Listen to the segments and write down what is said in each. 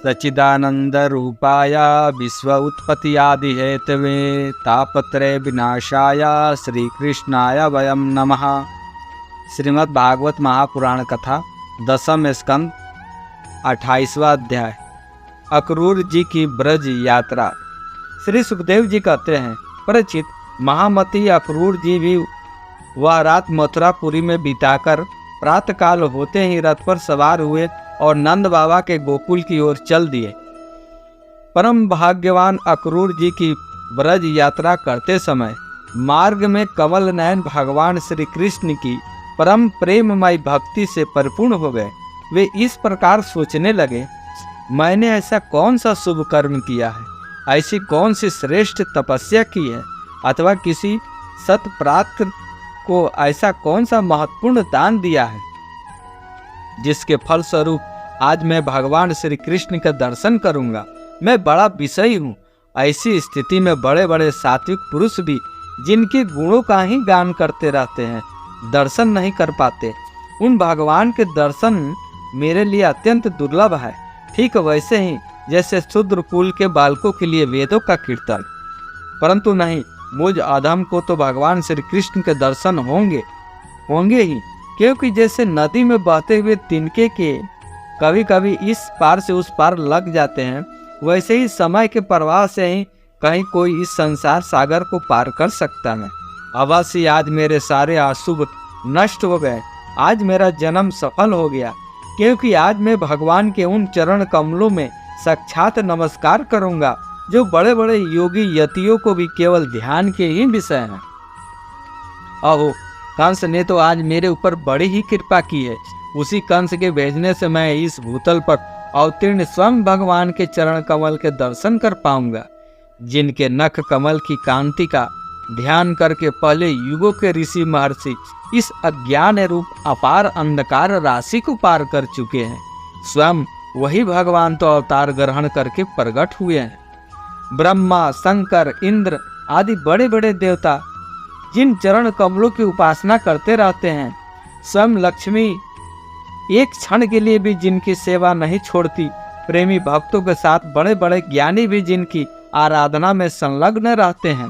सच्चिदानंद रूपाय विश्व उत्पत्ति आदि हेतवे तापत्रय विनाशाय श्री कृष्णाय वयम नमः। श्रीमद् भागवत महापुराण कथा 10वें स्कंद 28वां अध्याय। अक्रूर जी की ब्रज यात्रा। श्री सुखदेव जी कहते हैं, परिचित, महामती अक्रूर जी भी वह रात मथुरापुरी में बिताकर प्रातःकाल होते ही रथ पर सवार हुए और नंद बाबा के गोकुल की ओर चल दिए। परम भाग्यवान अक्रूर जी की ब्रज यात्रा करते समय मार्ग में कमल नयन भगवान श्री कृष्ण की परम प्रेममय भक्ति से परिपूर्ण हो गए। वे इस प्रकार सोचने लगे, मैंने ऐसा कौन सा शुभ कर्म किया है, ऐसी कौन सी श्रेष्ठ तपस्या की है, अथवा किसी सत्प्रात्र को ऐसा कौन सा महत्वपूर्ण दान दिया है, जिसके फलस्वरूप आज मैं भगवान श्री कृष्ण का दर्शन करूंगा। मैं बड़ा विषयी हूँ। ऐसी स्थिति में बड़े बड़े सात्विक पुरुष भी जिनके गुणों का ही गान करते रहते हैं, दर्शन नहीं कर पाते। उन भगवान के दर्शन मेरे लिए अत्यंत दुर्लभ है। ठीक वैसे ही जैसे शूद्र कुल के बालकों के लिए वेदों का कीर्तन। परंतु नहीं, मुझ अधम को तो भगवान श्री कृष्ण के दर्शन होंगे ही, क्योंकि जैसे नदी में बहते हुए तिनके के कभी कभी इस पार से उस पार लग जाते हैं, वैसे ही समय के प्रवाह से ही कहीं कोई इस संसार सागर को पार कर सकता है। अवश्य आज मेरे सारे अशुभ नष्ट हो गए। आज मेरा जन्म सफल हो गया, क्योंकि आज मैं भगवान के उन चरण कमलों में साक्षात नमस्कार करूंगा, जो बड़े बड़े योगी यतियों को भी केवल ध्यान के ही विषय हैं। अहो, कंस ने तो आज मेरे ऊपर बड़ी ही कृपा की है। उसी कंस के भेजने से मैं इस भूतल पर अवतीर्ण स्वयं भगवान के चरण कमल के दर्शन कर पाऊंगा, जिनके नख कमल की कांति का ध्यान करके पहले युगों के ऋषि महर्षि इस अज्ञान रूप अपार अंधकार राशि को पार कर चुके हैं। स्वयं वही भगवान तो अवतार ग्रहण करके प्रकट हुए हैं। ब्रह्मा, शंकर, इंद्र आदि बड़े बड़े देवता जिन चरण कमलों की उपासना करते रहते हैं, स्वयं लक्ष्मी एक क्षण के लिए भी जिनकी सेवा नहीं छोड़ती, प्रेमी भक्तों के साथ बड़े बड़े ज्ञानी भी जिनकी आराधना में संलग्न रहते हैं,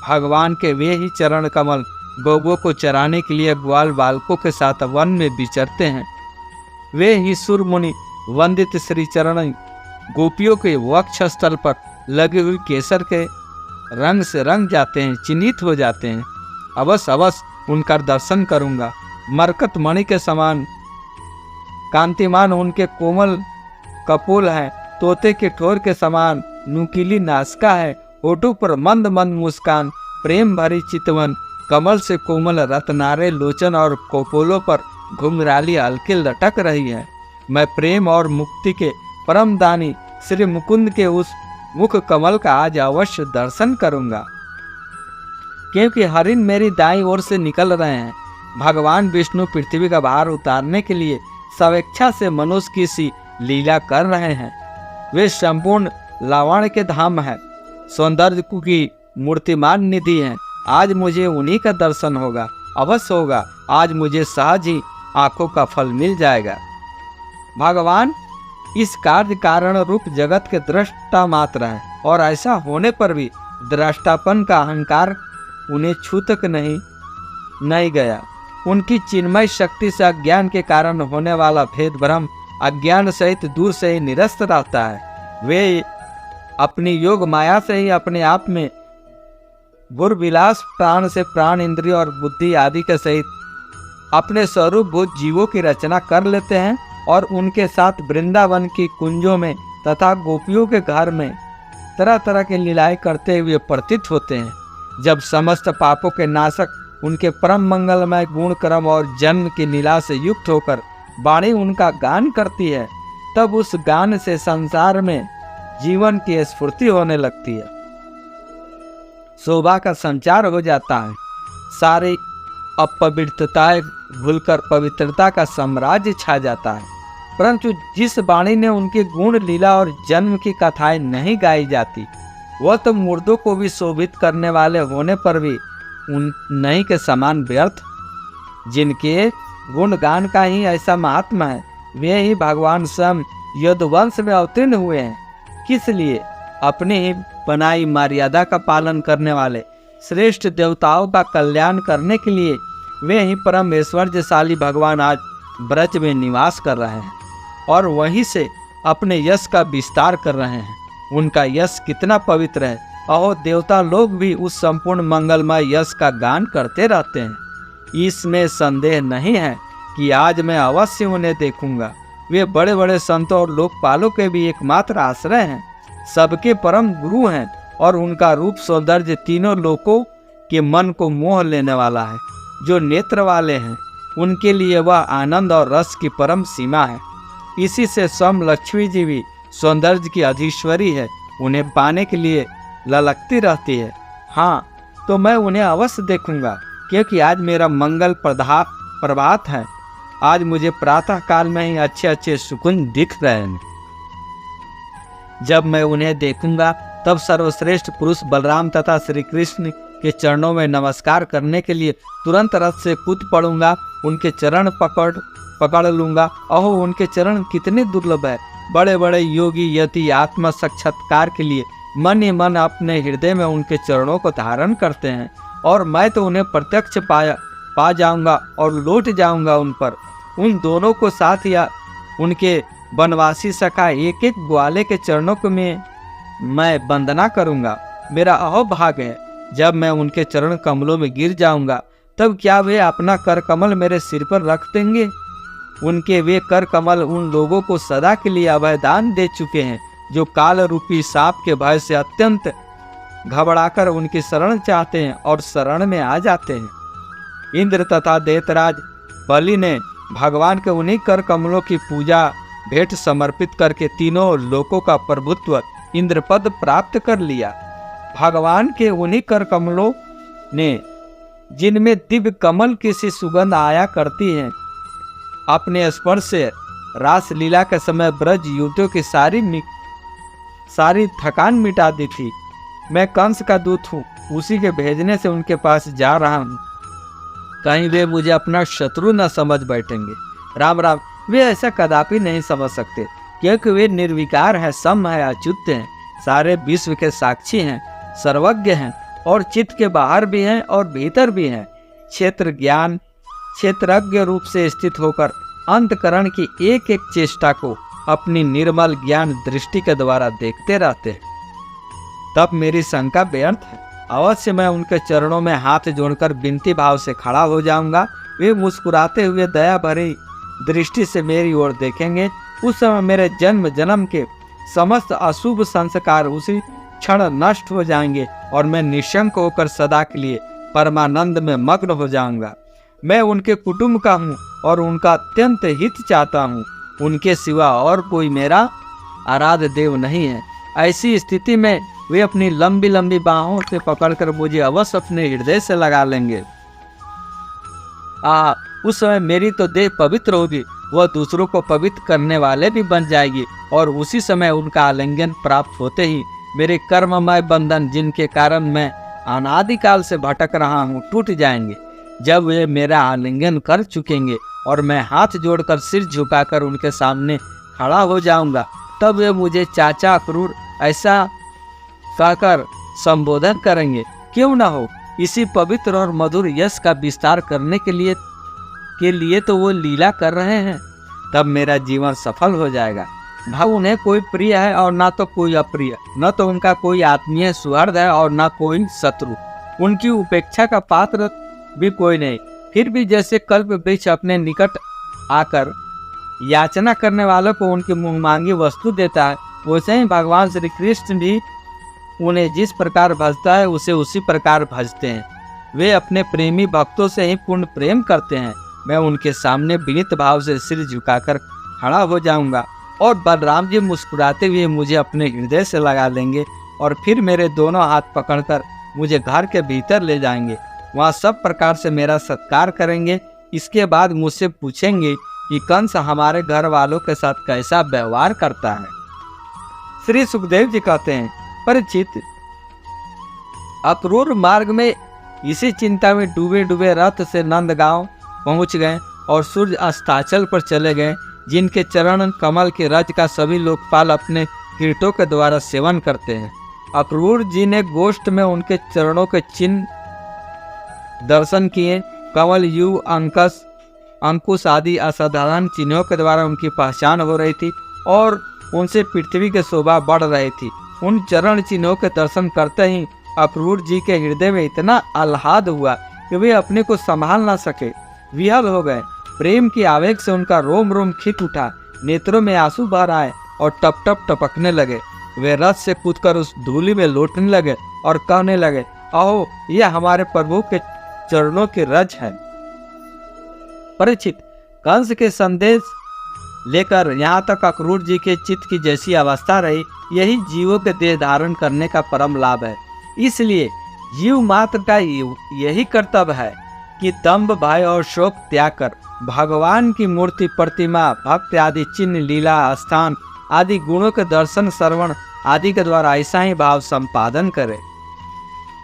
भगवान के वे ही चरण कमल गौगों को चराने के लिए ग्वाल बालकों के साथ वन में विचरते हैं। वे ही सुर मुनि वंदित श्री चरण गोपियों के वक्ष स्थल पर लगी हुई केसर के रंग से रंग जाते हैं, चिन्हित हो जाते हैं। अवश्य उनका दर्शन करूंगा। मरकत मणि के समान कांतिमान उनके कोमल कपोल हैं, तोते के ठोर के समान नुकीली नासिका है, होठों पर मंद मंद मुस्कान, प्रेम भरी चितवन, कमल से कोमल रत्नारे लोचन और कपोलों पर घुंघराली हल्की लटक रही है। मैं प्रेम और मुक्ति के परम दानी श्री मुकुंद के उस मुख कमल का आज अवश्य दर्शन करूंगा, क्योंकि हरिण मेरी दाईं ओर से निकल रहे हैं। भगवान विष्णु पृथ्वी का भार उतारने के लिए स्वेच्छा से मनुष्य की सी लीला कर रहे हैं। वे संपूर्ण लावण्य के धाम है, सौंदर्य की मूर्तिमान निधि हैं। आज मुझे उन्हीं का दर्शन होगा, अवश्य होगा। आज मुझे सहज ही आंखों का फल मिल जाएगा। भगवान इस कार्य कारण रूप जगत के दृष्टा मात्र हैं, और ऐसा होने पर भी दृष्टापन का अहंकार उन्हें छू तक नहीं गया। उनकी चिन्मय शक्ति से अज्ञान के कारण होने वाला भेद भ्रम अज्ञान सहित दूर से ही निरस्त रहता है। वे अपनी योग माया से ही अपने आप में बुरविलास प्राण से प्राण, इंद्रिय और बुद्धि आदि के सहित अपने स्वरूप भूत जीवों की रचना कर लेते हैं, और उनके साथ वृंदावन की कुंजों में तथा गोपियों के घर में तरह तरह के लीलाएं करते हुए प्रतीत होते हैं। जब समस्त पापों के नाशक उनके परम मंगलमय गुण क्रम और जन्म की लीला से युक्त होकर वाणी उनका गान करती है, तब उस गान से संसार में जीवन की स्फूर्ति होने लगती है, शोभा का संचार हो जाता है। सारी अपवित्रताएं भूलकर पवित्रता का साम्राज्य छा जाता है। परंतु जिस वाणी ने उनके गुण लीला और जन्म की कथाएं नहीं गाई जाती, वह तो मुर्दों को भी शोभित करने वाले होने पर भी उन नहीं के समान व्यर्थ। जिनके गुणगान का ही ऐसा महात्मा है, वे ही भगवान स्वयं यदुवंश में अवतीर्ण हुए हैं। किस लिए? अपनी ही बनाई मर्यादा का पालन करने वाले श्रेष्ठ देवताओं का कल्याण करने के लिए वे ही परम ऐश्वर्यशाली भगवान आज ब्रज में निवास कर रहे हैं और वहीं से अपने यश का विस्तार कर रहे हैं। उनका यश कितना पवित्र है। अहो, देवता लोग भी उस संपूर्ण मंगलमय यश का गान करते रहते हैं। इसमें संदेह नहीं है कि आज मैं अवश्य उन्हें देखूंगा। वे बड़े बड़े संतों और लोकपालों के भी एकमात्र आश्रय हैं, सबके परम गुरु हैं और उनका रूप सौंदर्य तीनों लोकों के मन को मोह लेने वाला है। जो नेत्र वाले हैं उनके लिए वह आनंद और रस की परम सीमा है। इसी से स्वयं लक्ष्मी जी भी सौंदर्य की अधीश्वरी है, उन्हें पाने के लिए ललकती रहती है। हाँ, तो मैं उन्हें अवश्य देखूंगा, क्योंकि आज मेरा मंगल प्रभात है। आज मुझे प्रातः काल में ही अच्छे अच्छे सुकून दिख रहे हैं। जब मैं उन्हें देखूंगा तब सर्वश्रेष्ठ पुरुष बलराम तथा श्री कृष्ण के चरणों में नमस्कार करने के लिए तुरंत रथ से कूद पड़ूंगा, उनके चरण पकड़ लूंगा। अहो, उनके चरण कितने दुर्लभ है। बड़े बड़े योगी यति आत्म साक्षात्कार के लिए मन ही मन अपने हृदय में उनके चरणों को धारण करते हैं और मैं तो उन्हें प्रत्यक्ष पा जाऊंगा और लौट जाऊंगा उन पर। उन दोनों को साथ या उनके वनवासी सखा एक एक ग्वाले के चरणों को मैं वंदना करूंगा। मेरा अहोभाग्य है, जब मैं उनके चरण कमलों में गिर जाऊंगा तब क्या वे अपना कर कमल मेरे सिर पर रख देंगे? उनके वे कर कमल उन लोगों को सदा के लिए अभयदान दे चुके हैं जो काल रूपी सांप के भय से अत्यंत घबराकर उनकी शरण चाहते हैं और शरण में आ जाते हैं। इंद्र तथा दैत्यराज बलि ने भगवान के उन्हीं कर कमलों की पूजा भेंट समर्पित करके तीनों लोकों का प्रभुत्व इंद्रपद प्राप्त कर लिया। भगवान के उन्हीं कर कमलों ने, जिनमें दिव्य कमल की सी सुगंध आया करती है, अपने स्पर्श से रास लीला के समय ब्रज युवतियों की सारी थकान मिटा दी थी। मैं कंस का दूत हूँ, उसी के भेजने से उनके पास जा रहा हूँ। कहीं वे मुझे अपना शत्रु न समझ बैठेंगे। राम राम, वे ऐसा कदापि नहीं समझ सकते, क्योंकि वे निर्विकार है, सम है, अच्युत हैं, सारे विश्व के साक्षी हैं, सर्वज्ञ हैं और चित्त के बाहर भी हैं और भीतर भी हैं। क्षेत्रज्ञ रूप से स्थित होकर अंतकरण की एक एक चेष्टा को अपनी निर्मल ज्ञान दृष्टि के द्वारा देखते रहते हैं। तब मेरी शंका व्यर्थ है। अवश्य मैं उनके चरणों में हाथ जोड़कर विनती भाव से खड़ा हो जाऊंगा। वे मुस्कुराते हुए दया भरी दृष्टि से मेरी ओर देखेंगे। उस समय मेरे जन्म जन्म के समस्त अशुभ संस्कार उसी क्षण नष्ट हो जाएंगे और मैं निशंक होकर सदा के लिए परमानंद में मग्न हो जाऊंगा। मैं उनके कुटुंब का हूँ और उनका अत्यंत हित चाहता हूँ। उनके सिवा और कोई मेरा आराध्य देव नहीं है। ऐसी स्थिति में वे अपनी लंबी लंबी बाहों से पकड़कर मुझे अवश्य अपने हृदय से लगा लेंगे। उस समय मेरी तो देह पवित्र होगी, वह दूसरों को पवित्र करने वाले भी बन जाएगी और उसी समय उनका आलिंगन प्राप्त होते ही मेरे कर्ममय बंधन, जिनके कारण मैं अनादिकाल से भटक रहा हूँ, टूट जाएंगे। जब वे मेरा आलिंगन कर चुकेंगे और मैं हाथ जोड़कर सिर झुकाकर उनके सामने खड़ा हो जाऊंगा, तब वे मुझे चाचा क्रूर ऐसा कहकर संबोधन करेंगे। क्यों ना हो, इसी पवित्र और मधुर यश का विस्तार करने के लिए तो वो लीला कर रहे हैं। तब मेरा जीवन सफल हो जाएगा। न उन्हें कोई प्रिय है और ना तो कोई अप्रिय, न तो उनका कोई आत्मीय सुहृद है और ना कोई शत्रु। उनकी उपेक्षा का पात्र भी कोई नहीं। फिर भी जैसे कल्प वृक्ष अपने निकट आकर याचना करने वालों को उनकी मुँह मांगी वस्तु देता है, वैसे ही भगवान श्री कृष्ण भी उन्हें जिस प्रकार भजता है उसे उसी प्रकार भजते हैं। वे अपने प्रेमी भक्तों से ही पूर्ण प्रेम करते हैं। मैं उनके सामने विनीत भाव से सिर झुकाकर खड़ा हो जाऊंगा और बलराम जी मुस्कुराते हुए मुझे अपने हृदय से लगा लेंगे और फिर मेरे दोनों हाथ पकड़कर मुझे घर के भीतर ले जाएंगे। वहाँ सब प्रकार से मेरा सत्कार करेंगे। इसके बाद मुझसे पूछेंगे कि कंस हमारे घर वालों के साथ कैसा व्यवहार करता है। श्री सुखदेव जी कहते हैं, परीक्षित, अक्रूर मार्ग में इसी चिंता में डूबे डूबे रथ से नंदगांव पहुंच गए और सूर्य अस्ताचल पर चले गए। जिनके चरण कमल के रज का सभी लोकपाल अपने कीटों के द्वारा सेवन करते हैं। अक्रूर जी ने गोष्ठ में उनके चरणों के चिन्ह दर्शन किए। कमल, यू, अंकुश आदि असाधारण चिन्हों के द्वारा उनकी पहचान हो रही थी और उनसे पृथ्वी की शोभा बढ़ रही थी। उन चरण चिन्हों के दर्शन करते ही अक्रूर जी के हृदय में इतना आह्लाद हुआ कि वे अपने को संभाल ना सके, विहल हो गए। प्रेम की आवेग से उनका रोम रोम खिंच उठा, नेत्रों में आंसू भर आए और टप टप टपकने लगे। वे रथ से कूदकर उस धूलि में लौटने लगे और कहने लगे, अहो, यह हमारे प्रभु के चरणों की रज है। परीक्षित, कंस के संदेश लेकर यहाँ तक अक्रूर जी के चित्त की जैसी अवस्था रही, यही जीवों के देह धारण करने का परम लाभ है। इसलिए जीव मात्र का यही कर्तव्य है कि दंभ, भय और शोक त्याग कर भगवान की मूर्ति, प्रतिमा, भक्त आदि चिन्ह, लीला, स्थान आदि गुणों के दर्शन, श्रवण आदि के द्वारा ऐसा ही भाव संपादन करे।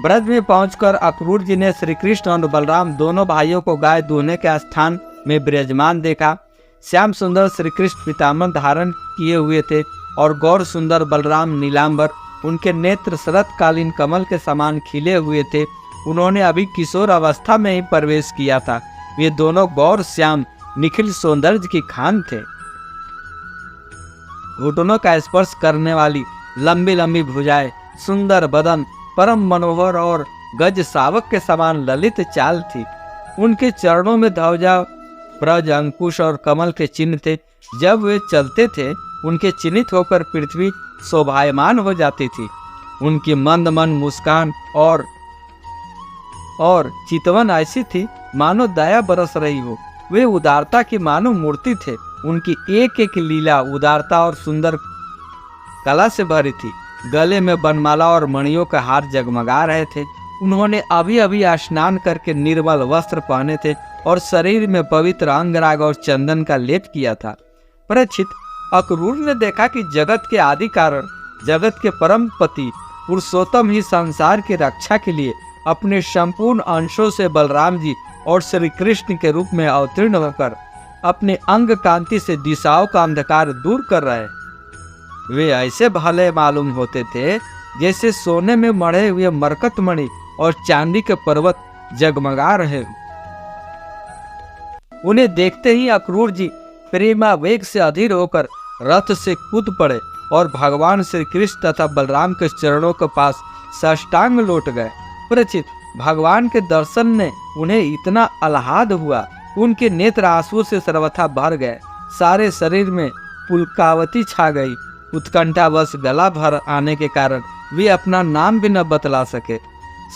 ब्रज में पहुंचकर अक्रूर जी ने श्री कृष्ण और बलराम दोनों भाइयों को गाय दूहने के स्थान में विराजमान देखा। श्याम सुंदर श्री कृष्ण पीताम्बर धारण किए हुए थे और गौर सुंदर बलराम नीलांबर, उनके नेत्र शरतकालीन कमल के समान खिले हुए थे। उन्होंने अभी किशोर अवस्था में ही प्रवेश किया था। वे दोनों गौर श्याम निखिल सौंदर्य की खान थे। घुटनों का स्पर्श करने वाली लंबी लंबी भुजाएं, सुंदर बदन, परम मनोहर और गज शावक के समान ललित चाल थी। उनके चरणों में ध्वजा, ब्रज, अंकुश और कमल के चिन्ह थे। जब वे चलते थे उनके चिन्हित होकर पृथ्वी शोभायमान हो जाती थी। उनकी मंद मंद मुस्कान और चितवन ऐसी थी मानो दया बरस रही हो। वे उदारता की मानो मूर्ति थे। उनकी एक एक लीला उदारता और सुंदर कला से भरी थी। गले में बनमाला और मणियों का हार जगमगा रहे थे। उन्होंने अभी अभी स्नान करके निर्मल वस्त्र पहने थे और शरीर में पवित्र अंगराग और चंदन का लेप किया था। परीक्षित, अक्रूर ने देखा कि जगत के आदि कारण, जगत के परम पति पुरुषोत्तम ही संसार की रक्षा के लिए अपने संपूर्ण अंशों से बलराम जी और श्री कृष्ण के रूप में अवतीर्ण होकर अपने अंग कांति से दिशाओं का अंधकार दूर कर रहे। वे ऐसे भले मालूम होते थे जैसे सोने में मढ़े हुए मरकत मणि और चांदी के पर्वत जगमगा रहे। उन्हें देखते ही अक्रूर जी प्रेमावेग से अधीर होकर रथ से कूद पड़े और भगवान श्री कृष्ण तथा बलराम के चरणों के पास साष्टांग लौट गए। परीक्षित, भगवान के दर्शन ने उन्हें इतना आह्लाद हुआ, उनके नेत्र आंसू से सर्वथा भर गए। सारे शरीर में पुलकावती छा गई। उत्कंठावश गला भर आने के कारण वे अपना नाम भी न बतला सके।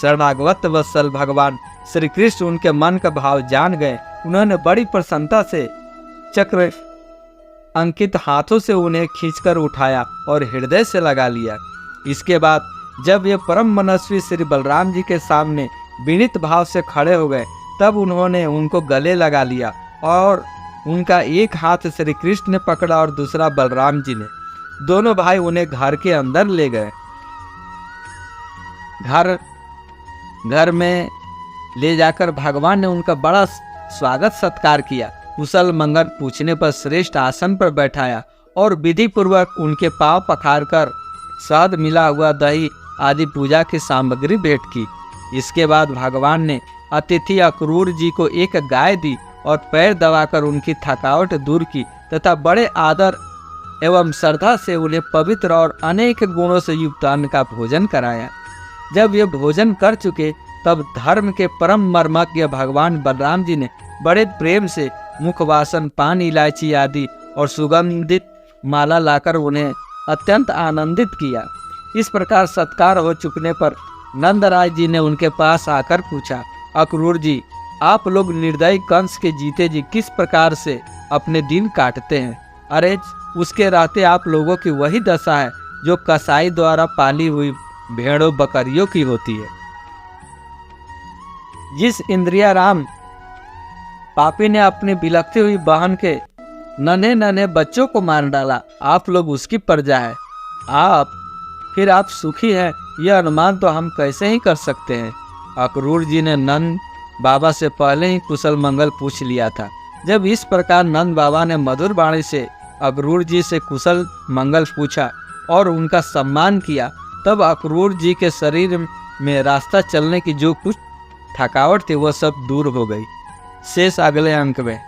शरणागत वत्सल भगवान श्री कृष्ण उनके मन का भाव जान गए। उन्होंने बड़ी प्रसन्नता से चक्र अंकित हाथों से उन्हें खींचकर उठाया और हृदय से लगा लिया। इसके बाद जब वे परम मनस्वी श्री बलराम जी के सामने विनीत भाव से खड़े हो गए, तब उन्होंने उनको गले लगा लिया और उनका एक हाथ श्री कृष्ण ने पकड़ा और दूसरा बलराम जी ने। दोनों भाई उन्हें घर के अंदर ले गए। घर में ले जाकर भगवान ने उनका बड़ा स्वागत सत्कार किया। कुशल मंगल पूछने पर श्रेष्ठ आसन पर बैठाया और विधि पूर्वक उनके पांव पखार कर शहद मिला हुआ दही आदि पूजा की सामग्री भेंट की। इसके बाद भगवान ने अतिथि अक्रूर जी को एक गाय दी और पैर दबाकर उनकी थकावट दूर की तथा बड़े आदर एवं श्रद्धा से उन्हें पवित्र और अनेक गुणों से युक्त अन्न का भोजन कराया। जब ये भोजन कर चुके तब धर्म के परम मर्मज्ञ भगवान बलराम जी ने बड़े प्रेम से मुखवासन, पान, इलायची आदि और सुगंधित माला लाकर उन्हें अत्यंत आनंदित किया। इस प्रकार सत्कार हो चुकने पर नंदराज जी ने उनके पास आकर पूछा, अक्रूर जी, आप लोग निर्दयी कंस के जीते जी किस प्रकार से अपने दिन काटते हैं? अरे, उसके रहते आप लोगों की वही दशा है जो कसाई द्वारा पाली हुई भेड़ों बकरियों की होती है। जिस इंद्रियाराम पापी ने अपनी बिलखती हुई बहन के नन्हे नन्हे बच्चों को मार डाला, आप लोग उसकी प्रजा है। फिर आप सुखी हैं, यह अनुमान तो हम कैसे ही कर सकते हैं। अक्रूर जी ने नंद बाबा से पहले ही कुशल मंगल पूछ लिया था। जब इस प्रकार नंद बाबा ने मधुर वाणी से अक्रूर जी से कुशल मंगल पूछा और उनका सम्मान किया, तब अक्रूर जी के शरीर में रास्ता चलने की जो कुछ थकावट थी वह सब दूर हो गई। शेष अगले अंक में।